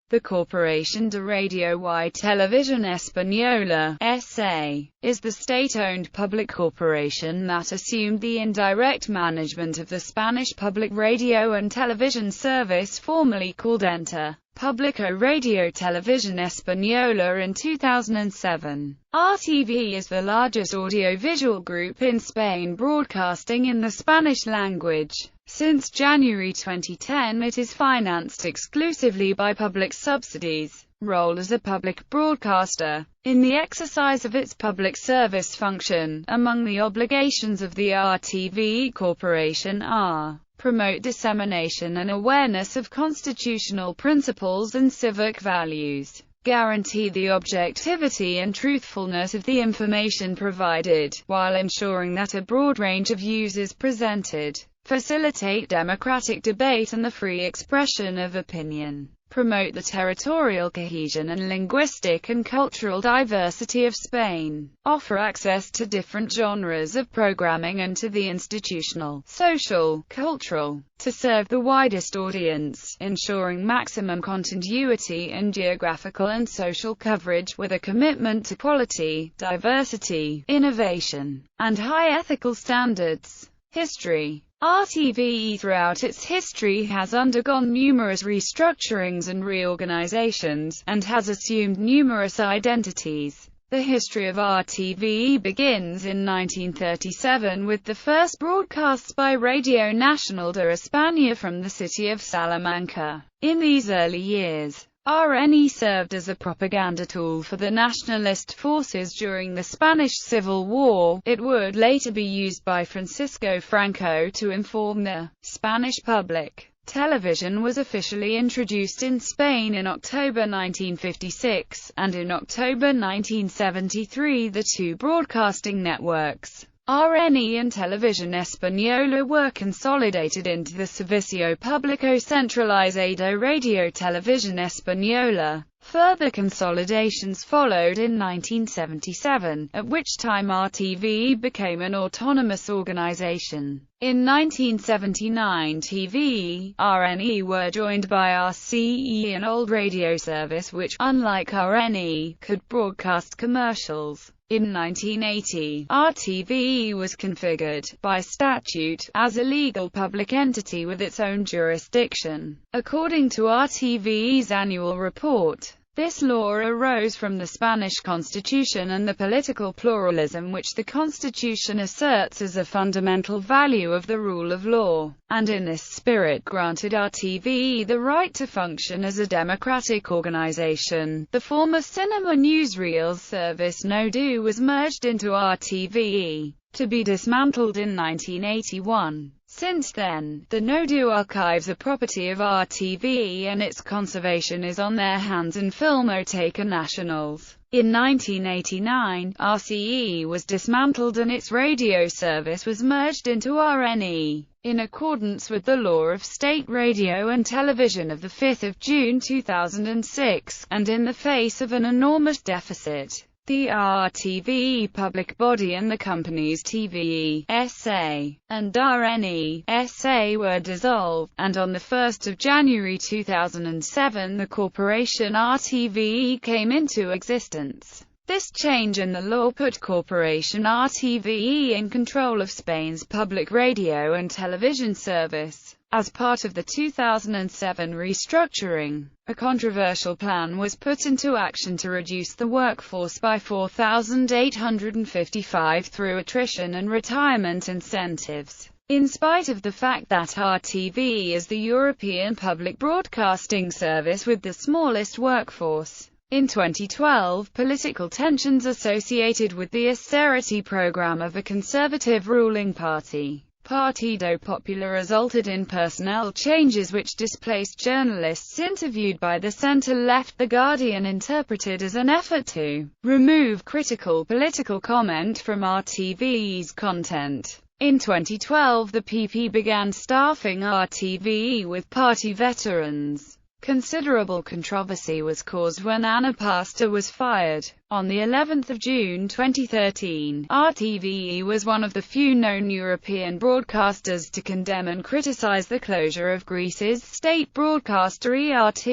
The Corporación de Radio y Televisión Española (SA) is the state-owned public corporation that assumed the indirect management of the Spanish public radio and television service formerly called Ente Público Radio Televisión Española in 2007. Rtve is the largest audiovisual group in Spain broadcasting in the Spanish language. Since January 2010 it is financed exclusively by public subsidies. Role as a public broadcaster. In the exercise of its public service function, among the obligations of the Rtve Corporation are: promote dissemination and awareness of constitutional principles and civic values, guarantee the objectivity and truthfulness of the information provided, while ensuring that a broad range of views is presented, facilitate democratic debate and the free expression of opinion, promote the territorial cohesion and linguistic and cultural diversity of Spain, offer access to different genres of programming and to the institutional, social, cultural, to serve the widest audience, ensuring maximum continuity and geographical and social coverage with a commitment to quality, diversity, innovation, and high ethical standards. History. Rtve throughout its history has undergone numerous restructurings and reorganizations, and has assumed numerous identities. The history of Rtve begins in 1937 with the first broadcasts by Radio Nacional de España from the city of Salamanca. In these early years, RNE served as a propaganda tool for the nationalist forces during the Spanish Civil War. It would later be used by Francisco Franco to inform the Spanish public. Television was officially introduced in Spain in October 1956, and in October 1973 the two broadcasting networks, RNE and Televisión Española, were consolidated into the Servicio Público Centralizado Radio Televisión Española. Further consolidations followed in 1977, at which time Rtve became an autonomous organization. In 1979 TVE, RNE were joined by RCE, an old radio service which, unlike RNE, could broadcast commercials. In 1980, Rtve was configured, by statute, as a legal public entity with its own jurisdiction. According to Rtve's annual report, this law arose from the Spanish Constitution and the political pluralism which the Constitution asserts as a fundamental value of the rule of law, and in this spirit granted Rtve the right to function as a democratic organization. The former cinema newsreel service No2 was merged into Rtve, to be dismantled in 1981. Since then, the No2 archives are property of Rtve and its conservation is on their hands in Filmoteca Nacionals. In 1989, RCE was dismantled and its radio service was merged into RNE. In accordance with the law of state radio and television of 5 June 2006, and in the face of an enormous deficit, the Rtve public body and the companies TVE SA and RNE SA were dissolved, and on 1 January 2007 the corporation Rtve came into existence. This change in the law put Corporation Rtve in control of Spain's public radio and television service. As part of the 2007 restructuring, a controversial plan was put into action to reduce the workforce by 4,855 through attrition and retirement incentives. In spite of the fact that Rtve is the European public broadcasting service with the smallest workforce, in 2012, political tensions associated with the austerity program of a conservative ruling party, Partido Popular, resulted in personnel changes which displaced journalists interviewed by the center-left. The Guardian interpreted as an effort to remove critical political comment from Rtve's content. In 2012, the PP began staffing Rtve with party veterans. Considerable controversy was caused when Anna Pastor was fired. On the 11th of June 2013, Rtve was one of the few known European broadcasters to condemn and criticize the closure of Greece's state broadcaster ERT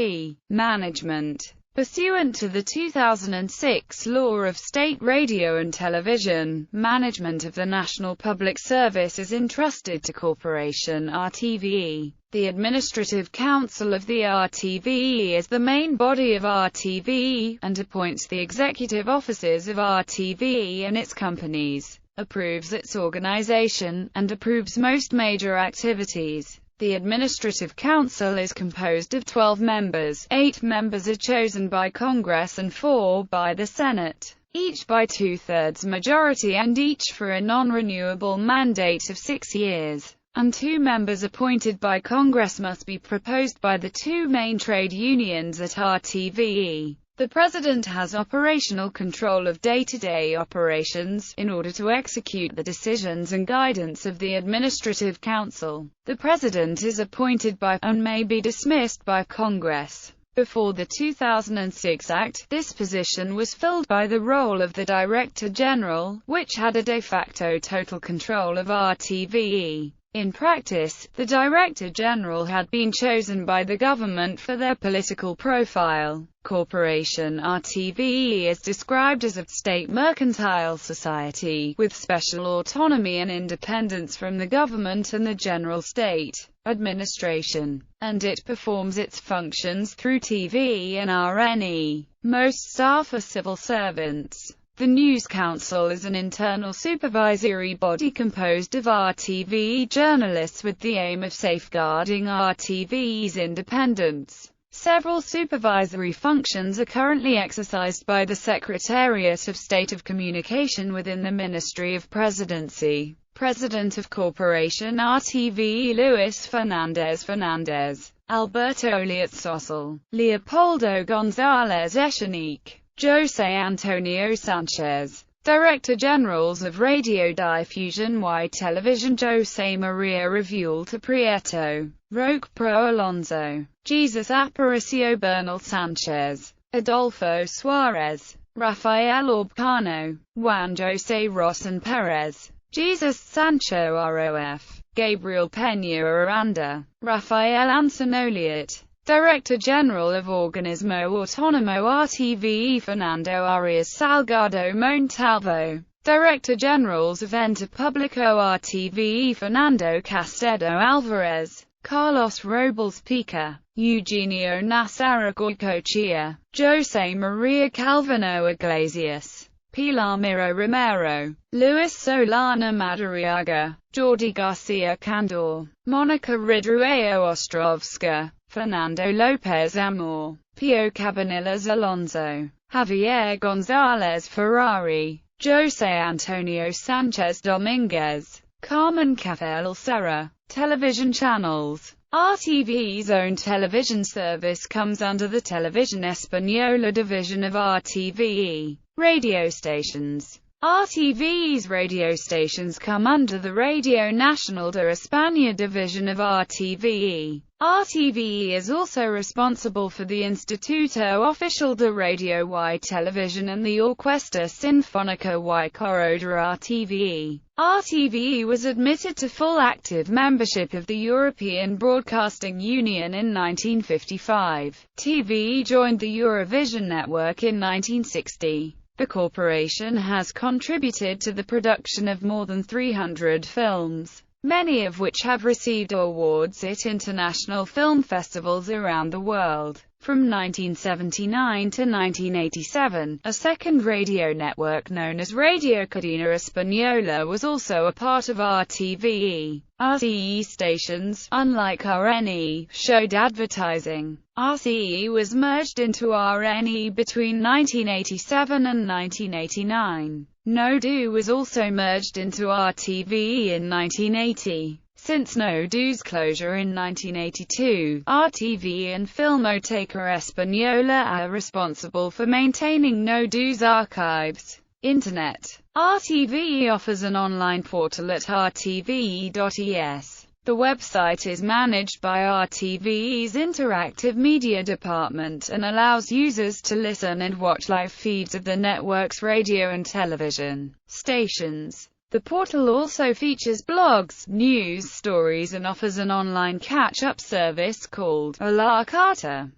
management. Pursuant to the 2006 Law of State Radio and Television, management of the National Public Service is entrusted to Corporation Rtve. The Administrative Council of the Rtve is the main body of Rtve, and appoints the executive officers of Rtve and its companies, approves its organization, and approves most major activities. The Administrative Council is composed of 12 members. 8 members are chosen by Congress and 4 by the Senate, each by 2/3 majority and each for a non-renewable mandate of 6 years. And 2 members appointed by Congress must be proposed by the 2 main trade unions at Rtve. The President has operational control of day-to-day operations, in order to execute the decisions and guidance of the Administrative Council. The President is appointed by, and may be dismissed by Congress. Before the 2006 Act, this position was filled by the role of the Director General, which had a de facto total control of Rtve. In practice, the Director General had been chosen by the government for their political profile. Corporation Rtve is described as a state mercantile society, with special autonomy and independence from the government and the general state administration, and it performs its functions through TV and RNE. Most staff are civil servants. The News Council is an internal supervisory body composed of Rtve journalists with the aim of safeguarding Rtve's independence. Several supervisory functions are currently exercised by the Secretariat of State of Communication within the Ministry of Presidency. President of Corporation Rtve Luis Fernandez, Alberto Liatzosel, Leopoldo González Echenique, José Antonio Sanchez. Director Generals of Radio Difusión y Television José María Revuelta Prieto, Roque Pro Alonso, Jesus Aparicio Bernal Sanchez, Adolfo Suárez, Rafael Orbcano, Juan José Rosén Pérez, Jesus Sancho Rof, Gabriel Peña Aranda, Rafael Ansonoliet. Director General of Organismo Autónomo Rtve Fernando Arias Salgado Montalvo. Director Generals of Ente Público Rtve Fernando Castedo Alvarez, Carlos Robles Pica, Eugenio Nassara Goicoechea, José María Calvino Iglesias, Pilar Miro Romero, Luis Solana Madariaga, Jordi García Candor, Mónica Ridrueo Ostrovska, Fernando López Amor, Pío Cabanillas Alonso, Javier González Ferrari, José Antonio Sánchez Domínguez, Carmen Cafel Serra. Television channels. Rtve's own television service comes under the Televisión Española division of Rtve. Radio stations. Rtve's radio stations come under the Radio Nacional de España division of Rtve. Rtve is also responsible for the Instituto Oficial de Radio y Televisión and the Orquesta Sinfónica y Coro de Rtve. Rtve was admitted to full active membership of the European Broadcasting Union in 1955. TV joined the Eurovision network in 1960. The corporation has contributed to the production of more than 300 films, many of which have received awards at international film festivals around the world. From 1979 to 1987, a second radio network known as Radio Cadena Española was also a part of Rtve. RCE stations, unlike RNE, showed advertising. RCE was merged into RNE between 1987 and 1989. No-Do was also merged into Rtve in 1980. Since No-Do's closure in 1982, Rtve and Filmoteca Española are responsible for maintaining No-Do's archives. Internet. Rtve offers an online portal at rtve.es. The website is managed by Rtve's interactive media department and allows users to listen and watch live feeds of the network's radio and television stations. The portal also features blogs, news stories and offers an online catch-up service called a la carte.